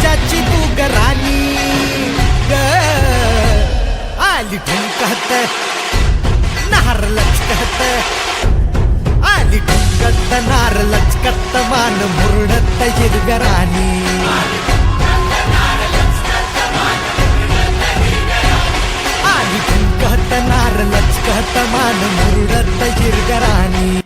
राजाची तू ग राणी ग आली ठुमकत नार लचकत आली ठुमकत नार लचकत मान मुरडत हिरव्या राणी आली ठुमकत नार लचकत मान मुरडत हिरव्या राणी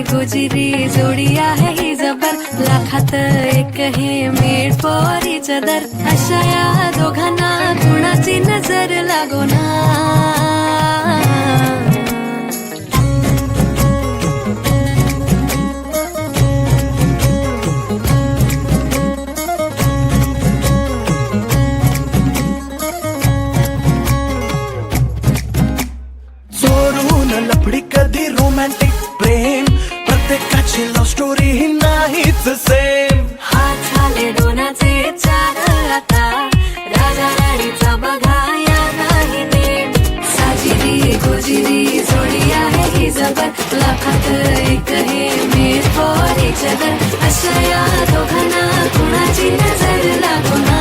गोजिरी जोडी आहे ही जबर लाखात एक हे मेड फॉर इच अदर अशा या दोघांना कुणाची नजर लागो ना चोरून लफडी कधी रोमॅन्टिक प्रेम प्रत्येकाची लव्ह स्टोरी ही नाहीच सेम हात झाले डोनाचे चार आता राजा राणीचा बघा या नाही नेम साजिरी गोजिरी जोडी आहे ही जबर लाखात एक हे मेड फॉर इच अदर अशा या दोघांना कुणाची नजर लागो ना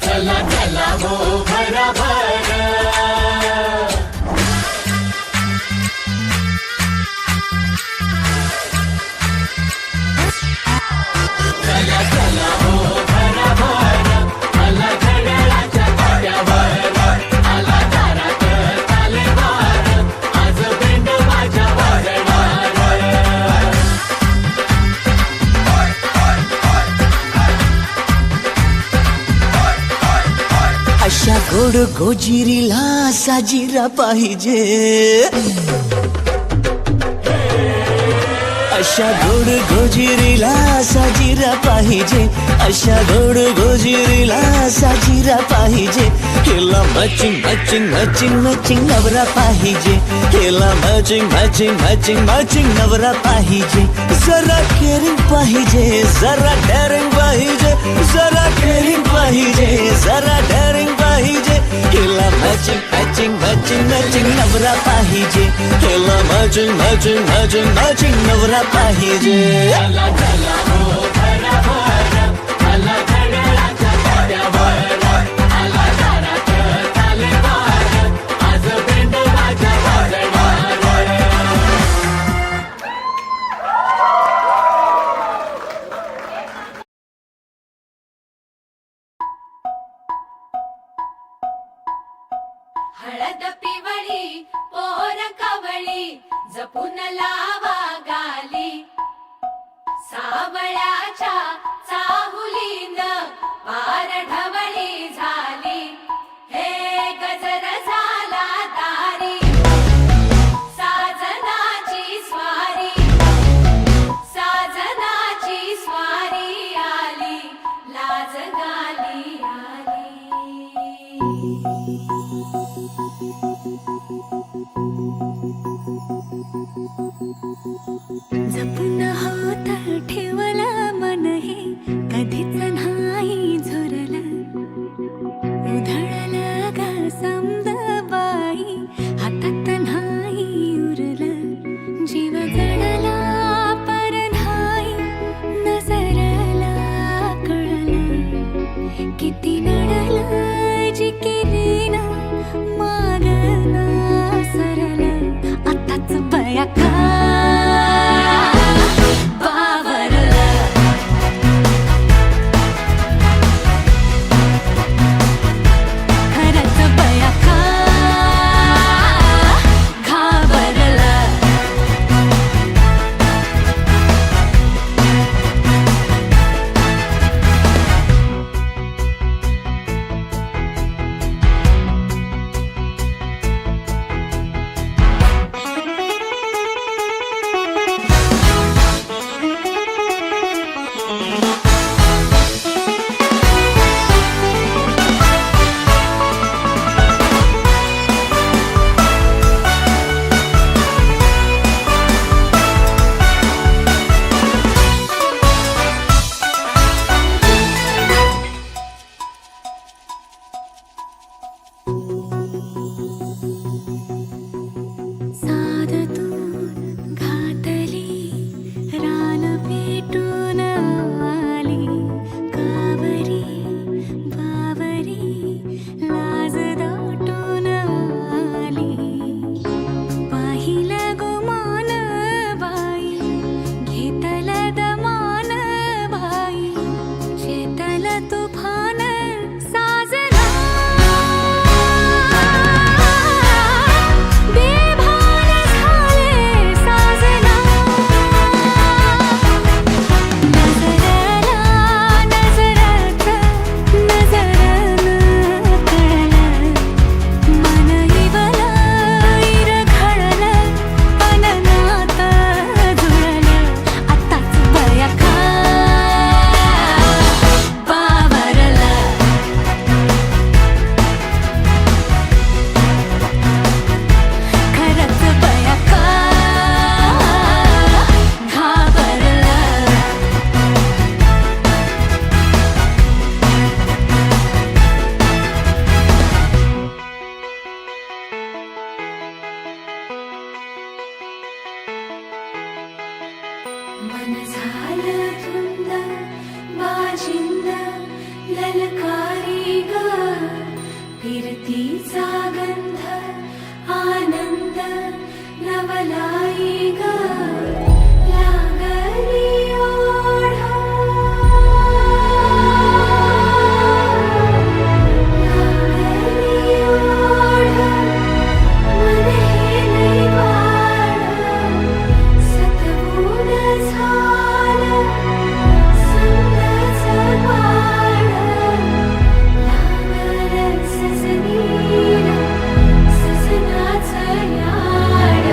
चला चला हो भरा भरा चला चला हो भरा भरा आला घड्याळाच्या काट्यावर आला दारात तालेवार आज बेंड माझ्या वारणार अशा गोड गोजिरीला साजिरा पाहिजे अशा गोड गोजिरीला साजिरा पाहिजे अशा गोड गोजिरीला साजिरा पाहिजे केला मॅचिंग मॅचिंग मॅचिंग मॅचिंग नवरा पाहिजे केला मॅचिंग मॅचिंग मॅचिंग मॅचिंग नवरा पाहिजे जरा केअरिंग पाहिजे जरा डेअरिंग पाहिजे जरा केअरिंग पाहिजे जरा डेअरिंग पाहिजे केला मॅचिंग मॅचिंग मॅचिंग मॅचिंग नवरा पाहिजे केला मॅचिंग मॅचिंग मॅचिंग मॅचिंग नवरा पाहिजे चला चला हो भरा भरा आला घड्याळाच्या काट्यावर आला दारात तालेवार आज बेंड माझ्या वारणार हळद पिवळी पोर कवळी जपून लावा गाली सावळ्याच्या चाहुलीन पार ढवळी झाली हे गजर झाला दारी साजनाची स्वारी आली लाज गाली आली जपून होत ठेवलं मन हे कधीच नाही झुरलं उधळलं ग समद बाई हातात नाही उरलं जीव जडला पर नाही नजरला कळलं किती नडलं जी केली ना मागना सरलं आताच बया का मन झालं धुंद बाजिंद ललकारी ग फिरतीचा गंध आनंद नवलाई ग लागली ओढा लागली ओढा मन हे लई वाढ सतबूड झालं समजाचं वाढ लागलं सजनीला सजनाचं याड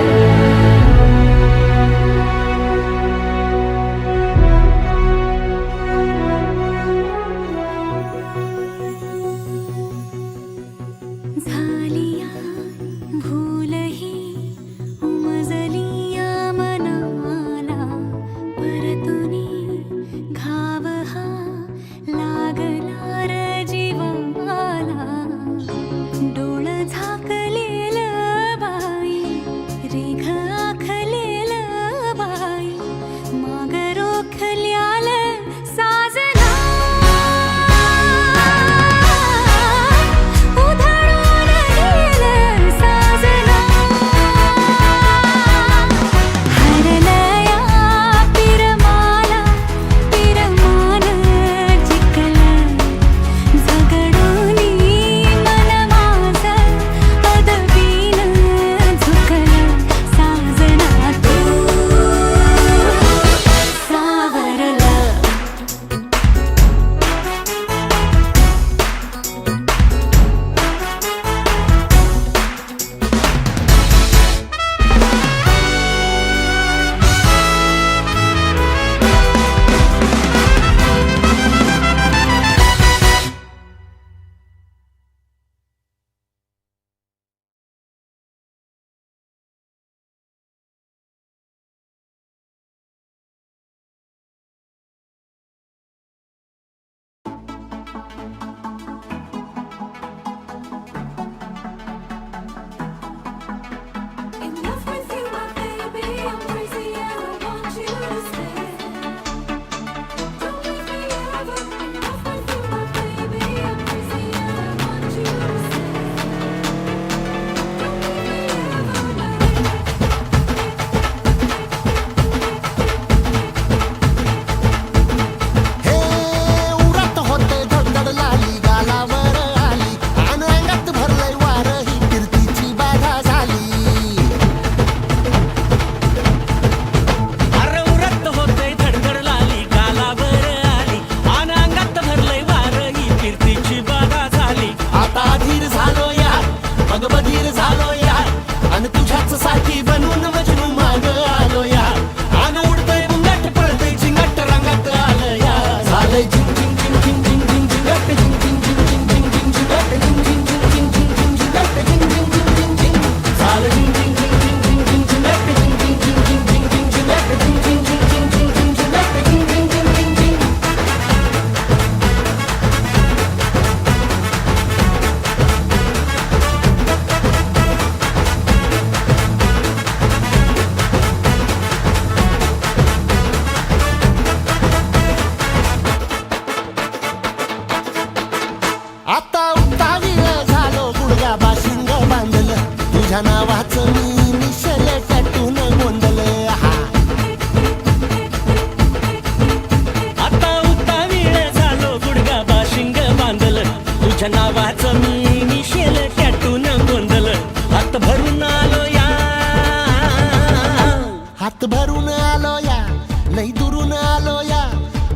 लई दुरून आलो या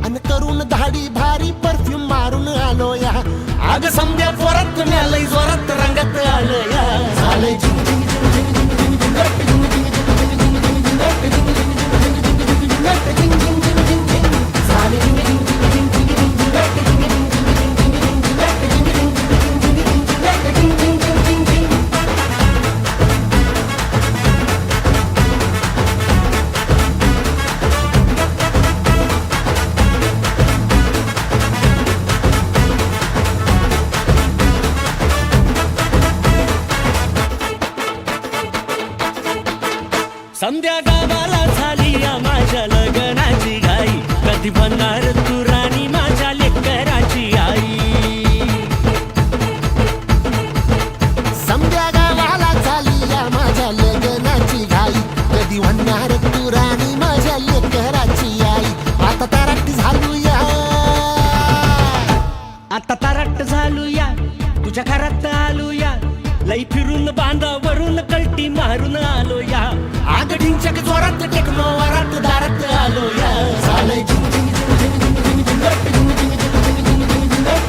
अन करून धाडी भारी परफ्यूम मारून आलो या अग समद्या पोरात तुम्ही लई जोरात रंगात आलो या झालंय झिंग झिंग झिंग झिंग झिंग झिंग झिंग झिंग झिंग झिंग संध्या गावाला झाली या माझ्या लग्नाची घाई कधी बनणार तू राणी माझ्या लेकराची आई समद्या गावाला झाली या माझ्या लग्नाची घाई कधी म्हणणार तू राणी माझ्या लेकराची आई आता तारट झालू या आता तारट झालू या तुझ्या घरात आलो या लई फिरून बांधावरून कलटी मारून आलो या आग ढिंचक जोरात टेकनो वरात दारात आलो या झालंय झिंग झिंग झिंग झिंग झिंग झिंग झिंग झिंग झिंग झिंग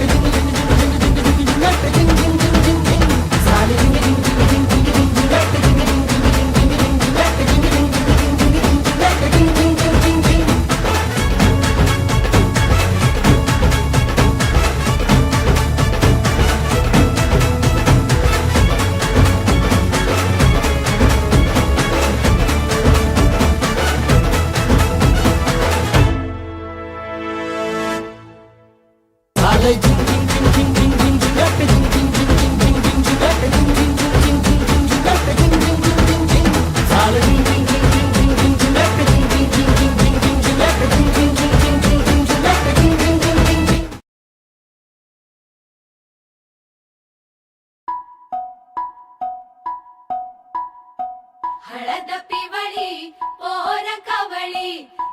हळद पिवळी पोर कवळी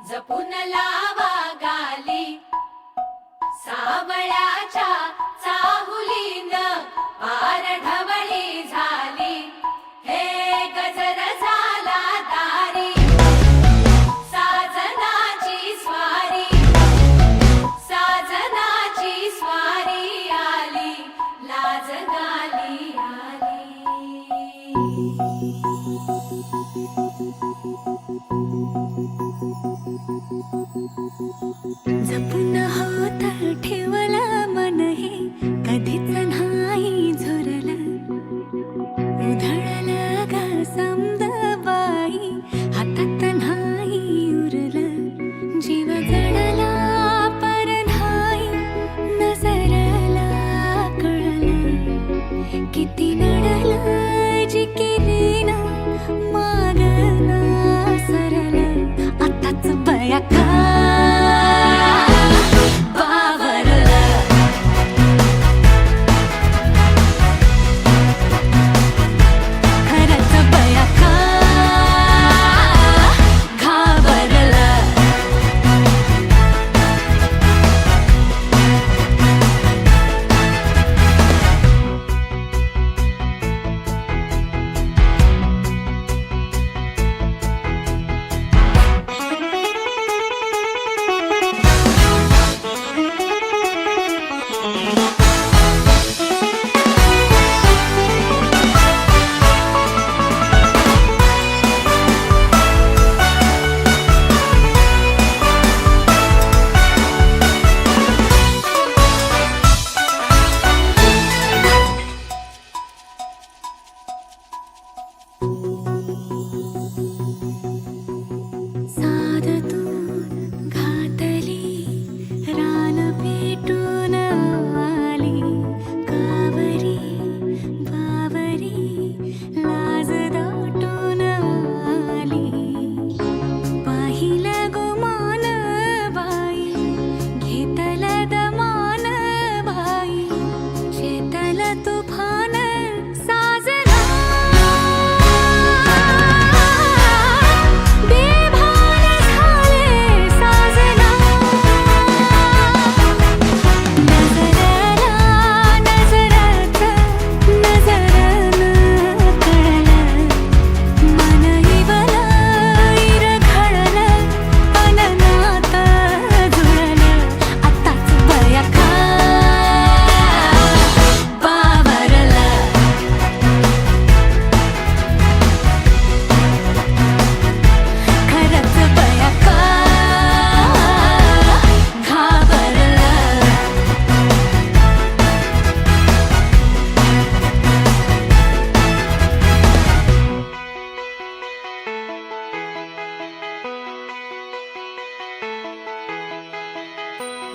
जपून लावा गाली सावळ्याच्या चाहुलीन पार ढवळी झाली हे गजर झाला दारी साजनाची स्वारी आली लाज गाली आली जपून होत ठेवला मन हे कधीच नाही झुरलं उधळलं ग समद बाई हातात नाही उरलं जीव जडला पर नाही नजरला कळलं किती नडलं जिकिरीना मागना सरलं आताच बया का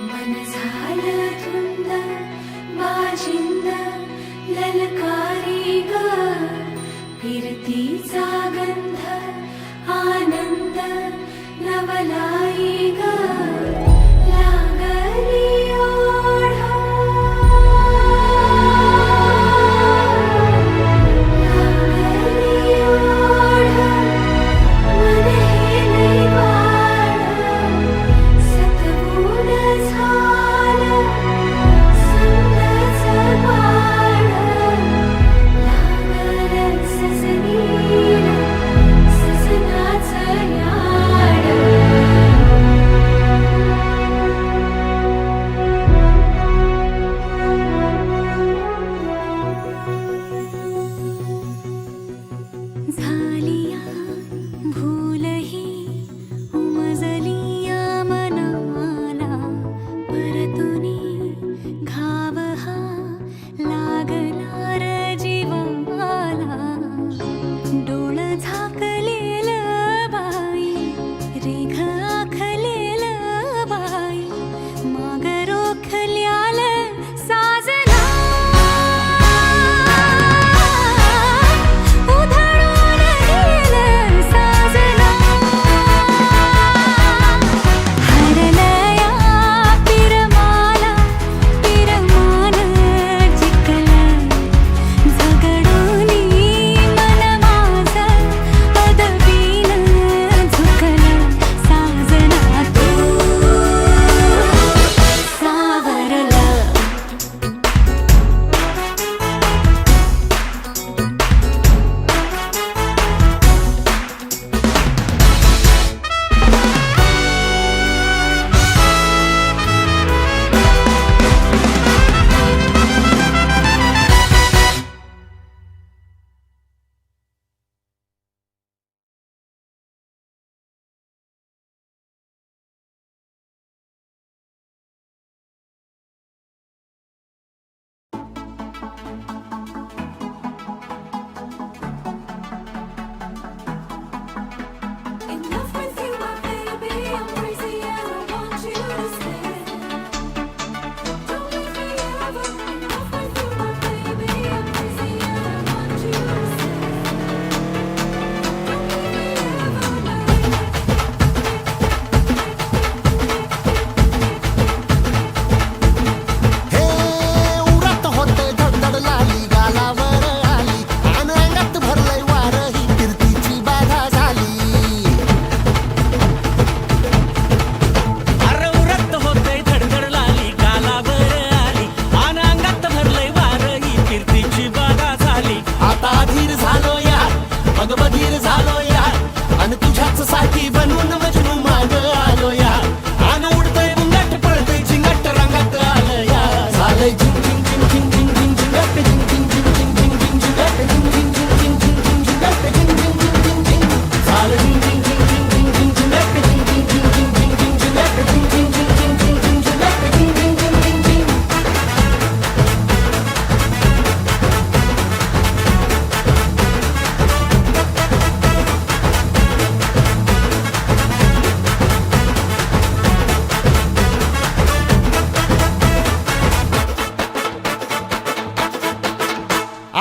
मन झालं धुंद बाजिंद ललकारी ग फिरतीचा गंध आनंद नवलाई ग लागली ओढा लागली ओढा मन हे निवाड सतबूड झालं समजाचं बाळ लागलं सजनीला सजनाचं याड झालिया भूलही उमजलिया मनाला परतुनी घाव हा लागला र जीवाला डोळ झाकलेल बाई रेघ आखलेल बाई माग रोखल्याल साजना उधळून गेलं साजना हरलया पिरमाला पिरमान जिंकलं झगडूनी मन माझं पदवीनं झुकलं साजना तू सावरलं Enough with you, my baby. I'm crazy and I want you to stay. Don't leave me ever. Enough with you, my baby. I'm crazy and I want you to stay. Don't leave me ever, हे उरात होते धडधड लाली गालावर आली आणि अंगात भरलंय वार ही कीर्तीची बाधा झाली अरे उरत होते धडधड लाली गालावर आली आणि अंगात भरलंय वार ही कीर्तीची बाधा झाली आता अधीर झालो यार मग बधीर झालो यार आणि तुझ्याच साठी बनून मजनू माग आलो यार आणि उडतंय मुंगाट पळतंय झिंगाट रंगात आलं यार झालंय झिंग झिंग झिंग झिंग झिंग झिंग झिंगाट झिंग झिंग झिंग झिंग झिंग झिंग झिंगाट झिंग झिंग झिंग झिंग झिंग झिंग झिंगाट झिंग झिंग झिंग झिंग झिंग झालं झिंग झिंग झिंग झिंग झिंग झिंग झिंगाट झिंग झिंग झिंग झिंग झिंग झिंग झिंगाट झिंग झिंग झिंग झिंग झिंग झिंग झिंगाट झिंग झिंग झिंग झिंग झिंग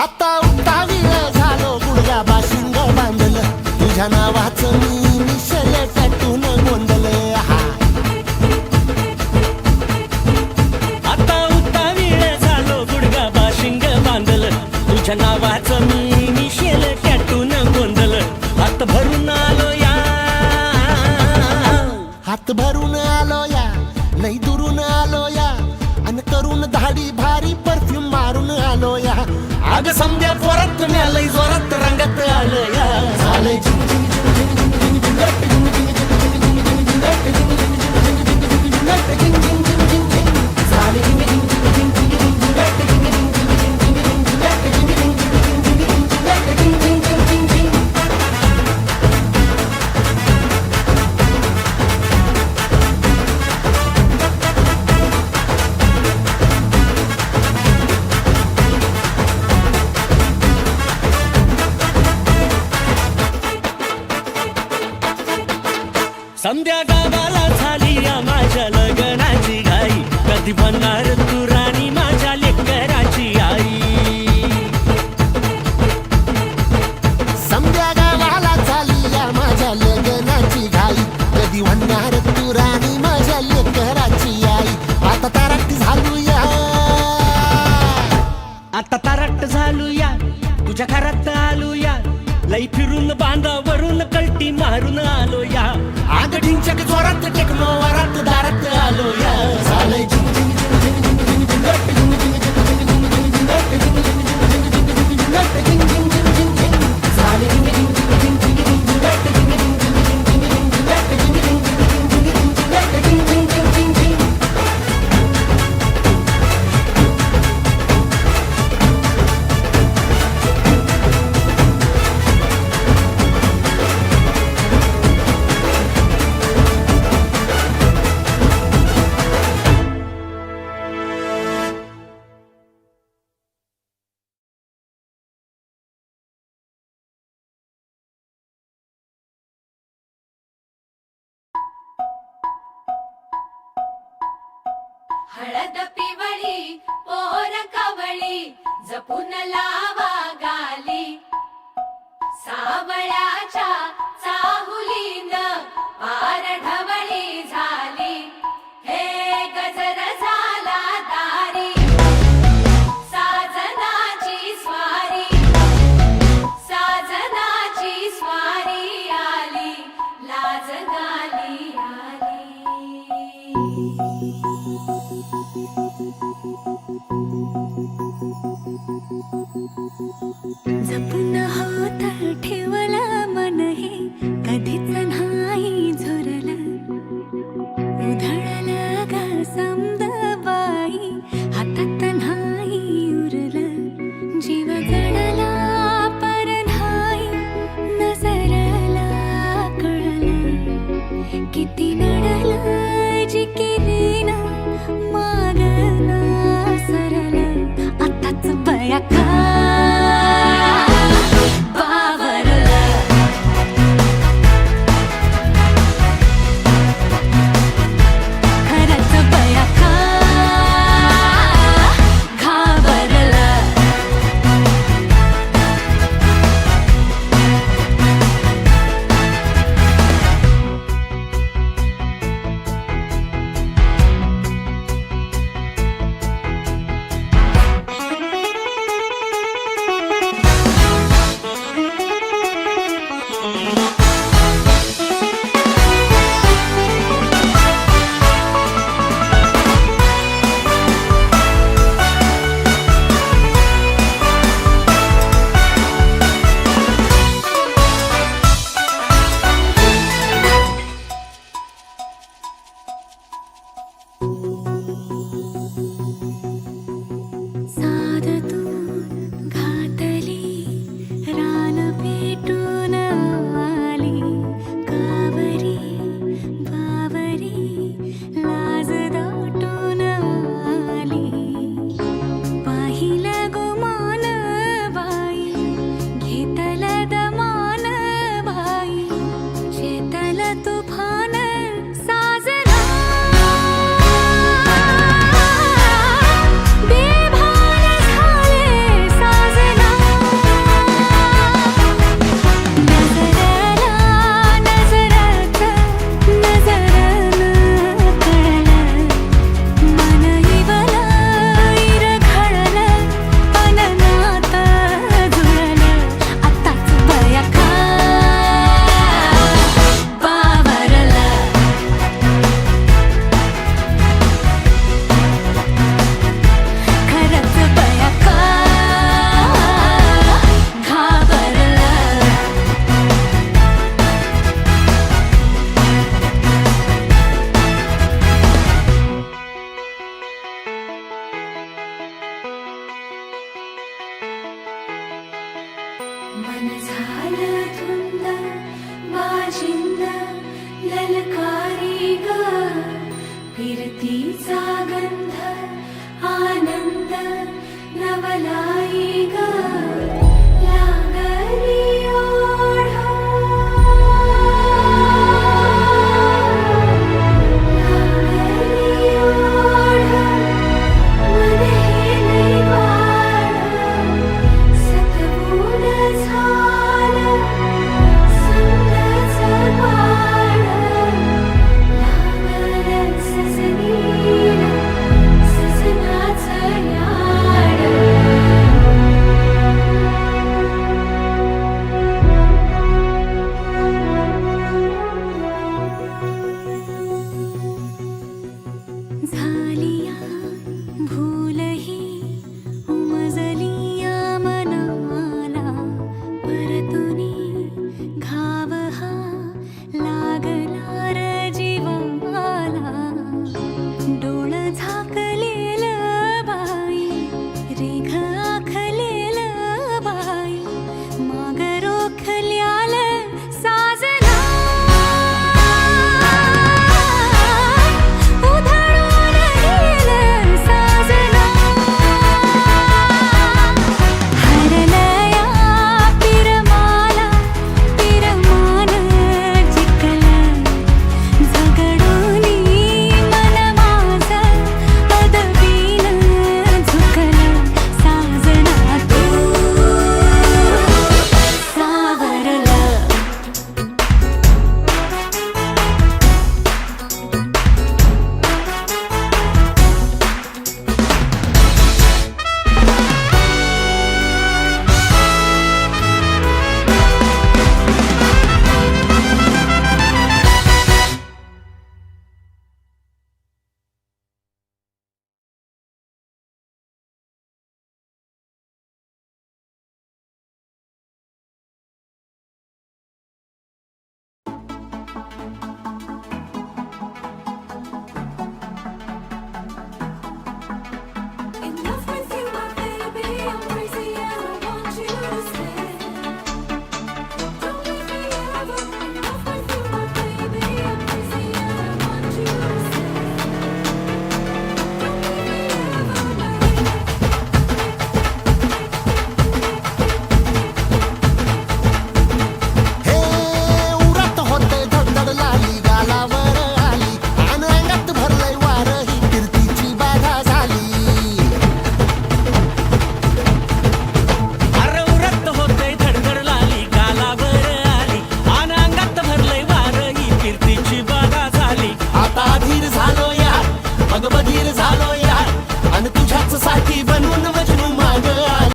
आता उतावीळ झालो गुडघा बाशिंग बांधलं तुझ्या नावाचं मी मिशल टॅटून गोंधलं हा आता उतावीळ झालो गुडगा बाशिंग बांधलं तुझ्या नावाचं मी मिशेल टॅटून गोंधलं हात भरून आलो या हात भरून आलो या लई दुरून आलो या आणि करून धाडी भारी परफ्यूम मारून आलो या अग समजा परत लई जोरात रंगात आलं या झालंय झिंग झिंग झिंग झिंग झिंग झिंग झिंगाट झिंग झिंग झिंग झिंग झिंग झिंगाट झिंग झिंग झिंग झिंग झिंग झिंगाट झिंग झिंग झिंग झिंग झिंग झालंय झिंग झिंग झिंग झिंग झिंग झिंग झिंगाट झिंग झिंग झिंग झिंग झिंग झिंग झिंगाट झिंग झिंग झिंग झिंग झिंग झिंगाट झिंग झिंग झिंग झिंग झिंग समद्या गावाला झाली या माझ्या लग्नाची घाई, कधी बनणार तू राणी माझ्या लेकराची आई. समद्या गावाला झाली या माझ्या लग्नाची घाई, कधी म्हणणार तू राणी माझ्या लेकराची आई. आता तारट झालूया, आता तारट झालूया, तुझ्या घरात आलूया, लई फिरून बांधावरून कल्टी मारून आलो या. आग ढिंचक जोरात टेकलो वरात दारात आलो या. झालंय झिंग झिंग झिंग झिंग झिंग झिंग झिंग झिंग झिंग झिंग झिंग झिंग झिंग झिंग. झालंय झिंग झिंग झिंग झिंग झिंग झिंग झिंग झिंग झिंग झिंग झिंग झिंग झिंग. हळद पिवळी पोर कवळी जपून लावा गाली, सावळ्याच्या चाहुलीन पार ढवळी झाली. हे गजर झाला दारी, साजनाची स्वारी, साजनाची स्वारी आली, लाज गाली आली. जपून होत ठेवला मन हे कधीच नाही झुरलं, उधळलं ग समद बाई हातात नाही उरलं. जीव जडला पर नाही नजरला कळलं, किती नडलं जी केली ना माग झालं